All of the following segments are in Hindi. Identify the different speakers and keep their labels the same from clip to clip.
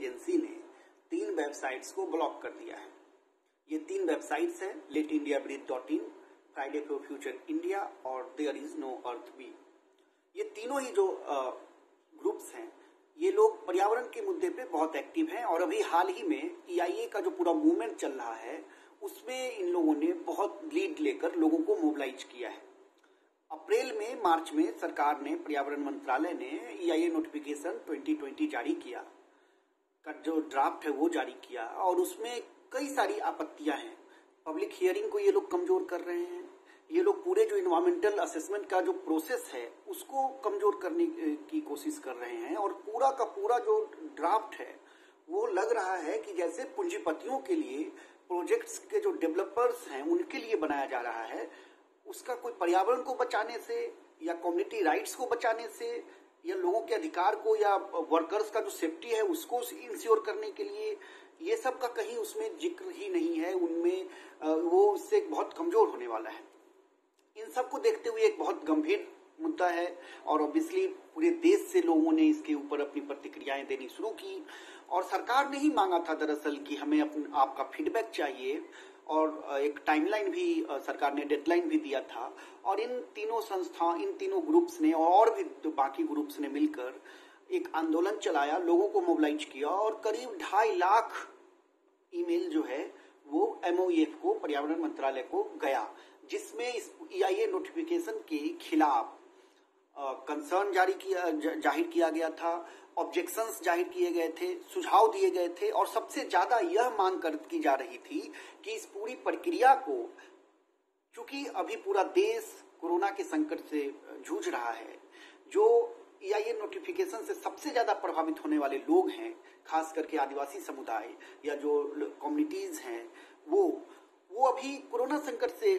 Speaker 1: एजेंसी ने 3 वेबसाइट्स को ब्लॉक कर दिया है। ये 3 वेबसाइट्स हैं, letindiabreathe.in, Friday for future India और there is no earth B. ये तीनों ही जो ग्रुप्स हैं, ये लोग पर्यावरण के मुद्दे पे बहुत एक्टिव हैं और अभी हाल ही में EIA का जो पूरा मूवमेंट चल रहा है उसमें इन लोगों ने बहुत लीड लेकर लोगों को मोबिलाइज किया है। अप्रैल में मार्च में सरकार ने, पर्यावरण मंत्रालय ने EIA नोटिफिकेशन 2020 जारी किया, का जो ड्राफ्ट है वो जारी किया और उसमें कई सारी आपत्तियां हैं। पब्लिक हियरिंग को ये लोग कमजोर कर रहे हैं, ये लोग पूरे जो इन्वायरमेंटल असेसमेंट का जो प्रोसेस है उसको कमजोर करने की कोशिश कर रहे हैं और पूरा का पूरा जो ड्राफ्ट है वो लग रहा है कि जैसे पूंजीपतियों के लिए, प्रोजेक्ट्स के जो डेवलपर्स हैं उनके लिए बनाया जा रहा है। उसका कोई पर्यावरण को बचाने से या कम्युनिटी राइट्स को बचाने से या लोगों के अधिकार को या वर्कर्स का जो सेफ्टी है उसको इंश्योर करने के लिए, ये सब का कहीं उसमें जिक्र ही नहीं है। उनमें वो उससे बहुत कमजोर होने वाला है। इन सब को देखते हुए एक बहुत गंभीर मुद्दा है और ऑब्वियसली पूरे देश से लोगों ने इसके ऊपर अपनी प्रतिक्रियाएं देनी शुरू की और सरकार ने ही मांगा था दरअसल कि हमें आपका फीडबैक चाहिए और एक टाइमलाइन भी सरकार ने, डेडलाइन भी दिया था। और इन तीनों ग्रुप्स ने और भी बाकी ग्रुप्स ने मिलकर एक आंदोलन चलाया, लोगों को मोबिलाइज किया और करीब 2.5 लाख ईमेल जो है वो MOEF को, पर्यावरण मंत्रालय को गया, जिसमें इस EIA नोटिफिकेशन के खिलाफ कंसर्न जाहिर किया गया था, ऑब्जेक्शंस जाहिर किए गए थे, सुझाव दिए गए थे और सबसे ज्यादा यह मांग की जा रही थी कि इस पूरी प्रक्रिया को, चूंकि अभी पूरा देश कोरोना के संकट से जूझ रहा है, जो EIA नोटिफिकेशन से सबसे ज्यादा प्रभावित होने वाले लोग हैं, खास करके आदिवासी समुदाय या जो कम्युनिटीज हैं, वो अभी कोरोना संकट से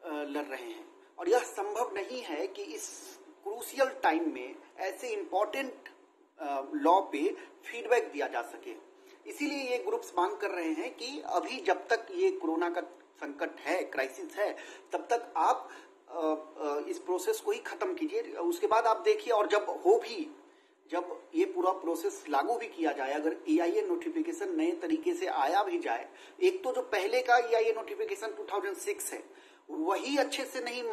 Speaker 1: लड़ रहे हैं और यह संभव नहीं है कि इस क्रूशियल टाइम में ऐसे इम्पोर्टेंट लॉ पे फीडबैक दिया जा सके। इसीलिए ये ग्रुप्स मांग कर रहे हैं कि अभी जब तक ये कोरोना का संकट है, क्राइसिस है, तब तक आप इस प्रोसेस को ही खत्म कीजिए। उसके बाद आप देखिए, और जब ये पूरा प्रोसेस लागू भी किया जाए, अगर EIA नोटिफिकेशन नए तरीके से आया भी जाए, एक तो जो पहले का EIA नोटिफिकेशन 2006 है वही अच्छे से नहीं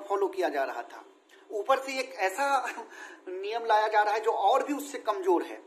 Speaker 1: फॉलो किया जा रहा था, ऊपर से एक ऐसा नियम लाया जा रहा है जो और भी उससे कमजोर है।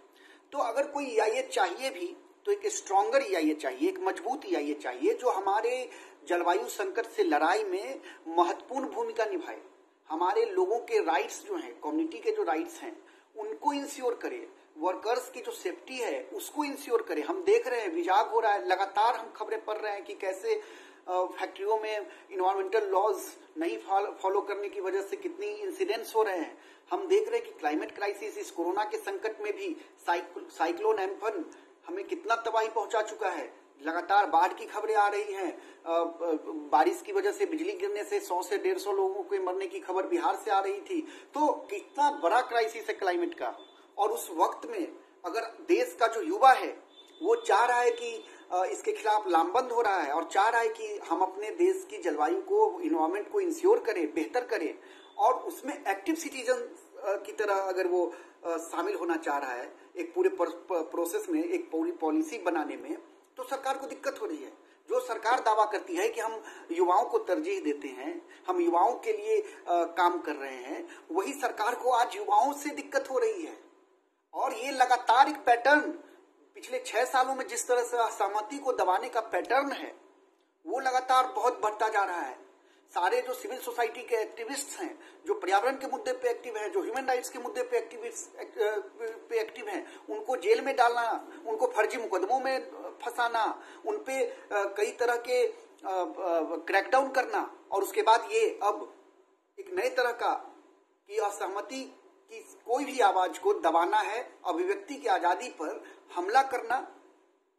Speaker 1: तो अगर कोई EIA चाहिए भी तो एक स्ट्रॉन्गर EIA चाहिए, एक मजबूत EIA चाहिए जो हमारे जलवायु संकट से लड़ाई में महत्वपूर्ण भूमिका निभाए, हमारे लोगों के राइट्स जो हैं, कम्युनिटी के जो राइट्स हैं उनको इंश्योर करे, वर्कर्स की जो सेफ्टी है उसको इंश्योर करे। हम देख रहे हैं विजाग हो रहा है, लगातार हम खबरें पढ़ रहे हैं कि कैसे फैक्ट्रियों में इन्वायरमेंटल लॉज नहीं फॉलो करने की वजह से कितनी इंसिडेंट्स हो रहे हैं। हम देख रहे हैं कि क्लाइमेट क्राइसिस, इस कोरोना के संकट में भी साइक्लोन एम्फन हमें कितना तबाही पहुंचा चुका है। लगातार बाढ़ की खबरें आ रही हैं, बारिश की वजह से बिजली गिरने से 100 से 150 लोगों के मरने की खबर बिहार से आ रही थी। तो कितना बड़ा क्राइसिस है क्लाइमेट का। और उस वक्त में अगर देश का जो युवा है वो चाह रहा है कि इसके खिलाफ लामबंद हो रहा है और चाह रहा है कि हम अपने देश की जलवायु को, इन्वायरमेंट को इंश्योर करें, बेहतर करें और उसमें एक्टिव सिटीजन की तरह अगर वो शामिल होना चाह रहा है एक पूरे प्रोसेस में, एक पूरी पॉलिसी बनाने में, तो सरकार को दिक्कत हो रही है। जो सरकार दावा करती है कि हम युवाओं को तरजीह देते हैं, हम युवाओं के लिए काम कर रहे हैं, वही सरकार को आज युवाओं से दिक्कत हो रही है। और ये लगातार एक पैटर्न पिछले 6 सालों में जिस तरह से असहमति को दबाने का पैटर्न है वो लगातार बहुत बढ़ता जा रहा है। सारे जो सिविल सोसाइटी के एक्टिविस्ट हैं, जो पर्यावरण के मुद्दे पे एक्टिव हैं, जो ह्यूमन राइट्स के मुद्दे पे एक्टिव हैं, उनको जेल में डालना, उनको फर्जी मुकदमों में फंसाना, उनपे कई तरह के क्रैकडाउन करना और उसके बाद ये अब एक नए तरह का कि असहमति की कोई भी आवाज को दबाना है, अभिव्यक्ति की आजादी पर हमला करना,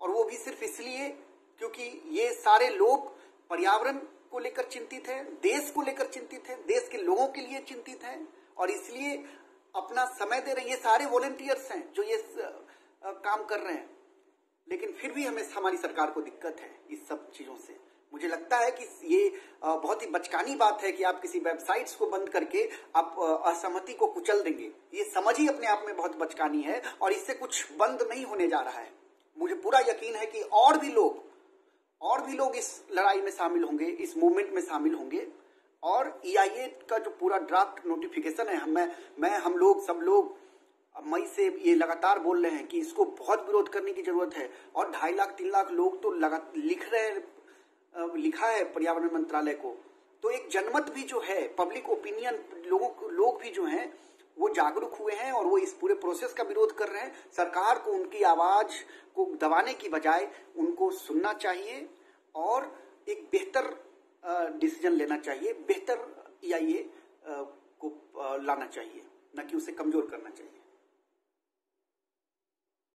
Speaker 1: और वो भी सिर्फ इसलिए क्योंकि ये सारे लोग पर्यावरण को लेकर चिंतित हैं, देश को लेकर चिंतित हैं, देश के लोगों के लिए चिंतित हैं और इसलिए अपना समय दे रहे हैं। ये सारे वॉलंटियर्स हैं जो ये काम कर रहे हैं, लेकिन फिर भी हमें, हमारी सरकार को दिक्कत है इस सब चीजों से। मुझे लगता है कि ये बहुत ही बचकानी बात है कि आप किसी वेबसाइट्स को बंद करके आप असहमति को कुचल देंगे। ये समझ ही अपने आप में बहुत बचकानी है और इससे कुछ बंद नहीं होने जा रहा है। मुझे पूरा यकीन है कि और भी लोग इस लड़ाई में शामिल होंगे, इस मूवमेंट में शामिल होंगे। और EIA का जो पूरा ड्राफ्ट नोटिफिकेशन है, हम लोग सब लोग मई से ये लगातार बोल रहे हैं कि इसको बहुत विरोध करने की जरूरत है। और 2.5 लाख 3 लाख लोग तो लिखा है पर्यावरण मंत्रालय को। तो एक जनमत भी जो है, पब्लिक ओपिनियन, लोग भी जो हैं वो जागरूक हुए हैं और वो इस पूरे प्रोसेस का विरोध कर रहे हैं। सरकार को उनकी आवाज को दबाने की बजाय उनको सुनना चाहिए और एक बेहतर डिसीजन लेना चाहिए, बेहतर EIA को लाना चाहिए, न कि उसे कमजोर करना चाहिए।